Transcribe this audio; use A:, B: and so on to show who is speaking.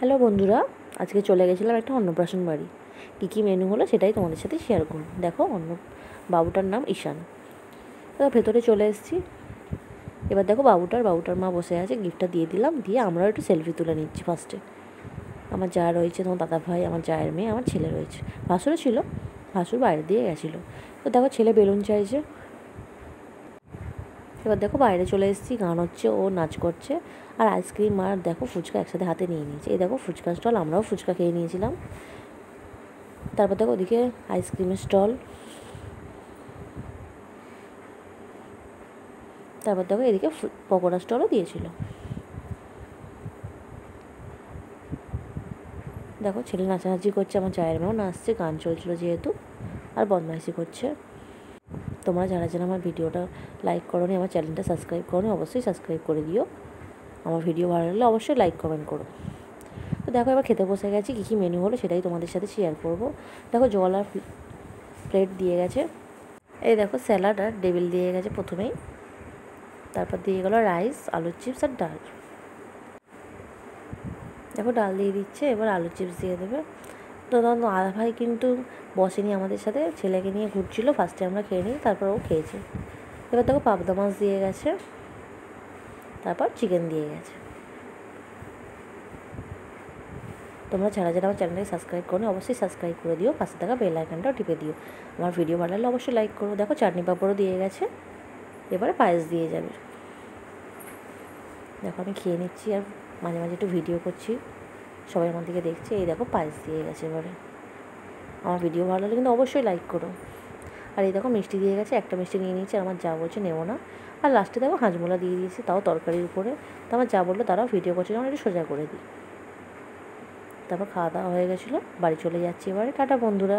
A: Hello বন্ধুরা, আজকে চলে গেছিলাম একটা অন্নপ্রাশন বাড়ি। কী মেনু হলো সেটাই তোমাদের সাথে শেয়ার করুন। দেখো, বাবুটার নাম ঈশান। এবার ভেতরে চলে এসেছি। এবার দেখো বাবুটার মা বসে আছে, গিফটটা দিয়ে দিলাম, দিয়ে আমরাও একটু সেলফি তুলে নিচ্ছি। ফার্স্টে আমার যা রয়েছে, তোমার দাদা ভাই, আমার জায়ের মেয়ে, আমার ছেলে রয়েছে, ভাসুরও ছিল, ভাসুর বাইরে দিয়ে গেছিলো। তো দেখো ছেলে বেলুন চাইছে। এবার দেখো বাইরে চলে এসেছি, গান হচ্ছে, ও নাচ করছে, আর আইসক্রিম আর দেখো ফুচকা একসাথে হাতে নিয়ে নিয়েছে। এই দেখো ফুচকা স্টল, আমরাও ফুচকা খেয়ে নিয়েছিলাম। তারপর দেখো ওদিকে আইসক্রিমের স্টল, তারপর দেখো এদিকে পকোড়া স্টলও দিয়েছিল। দেখো ছেলে নাচানাচি করছে, আমার চায়ের মেয়েও নাচছে, গান চলছিল যেহেতু, আর বদমাইশি করছে। তোমরা যারা যারা আমার ভিডিওটা লাইক করোনি, আমার চ্যানেলটা সাবস্ক্রাইব করোনি, অবশ্যই সাবস্ক্রাইব করে দিও। আমার ভিডিও ভালো লাগলে অবশ্যই লাইক কমেন্ট করো। তো দেখো এবার খেতে বসে গেছি। কী মেনু হলো সেটাই তোমাদের সাথে শেয়ার করব। দেখো জল আর প্লেট দিয়ে গেছে। এই দেখো স্যালাড আর টেবিল দিয়ে গেছে প্রথমেই, তারপর দিয়ে গেলো রাইস, আলুর চিপস আর ডাল। দেখো ডাল দিয়ে দিচ্ছে, এবার আলুর চিপস দিয়ে দেবে। তো তখন আদা ভাই কিন্তু বসেনি আমাদের সাথে, ছেলেকে নিয়ে ঘুরছিল। ফার্স্টে আমরা খেয়ে নিই, তারপর ও খেয়েছে। এবার দেখো পাবদা মাছ দিয়ে গেছে, তারপর চিকেন দিয়ে গেছে। তোমরা যারা যারা আমার চ্যানেলটাকে সাবস্ক্রাইব করো অবশ্যই সাবস্ক্রাইব করে দিও, পাশে থাকা বেল আইকনটাও টিপে দিও। আমার ভিডিও ভালো লাগলে অবশ্যই লাইক করো। দেখো চাটনি পাঁপড়ও দিয়ে গেছে, এবারে পায়েস দিয়ে যাবে। দেখো আমি খেয়ে নিচ্ছি আর মাঝে মাঝে একটু ভিডিও করছি, সবাই আমার দিকে দেখছে। এই দেখো পায়েস দিয়ে গেছে। এবারে আমার ভিডিও ভালো লাগলে কিন্তু অবশ্যই লাইক করো। আর এই দেখো মিষ্টি দিয়ে গেছে, একটা মিষ্টি নিয়ে নিয়েছি, আমার যা বলছে নেবো না। আর লাস্টে দেখো হাঁজমোলা দিয়ে দিয়েছি, তাও তরকারির উপরে। তো আমার যা বললো তারাও ভিডিও করছে, যেমন একটু সোজা করে দিই। তারপর খাওয়া দাওয়া হয়ে গেছিলো, বাড়ি চলে যাচ্ছি এবারে। টাটা বন্ধুরা।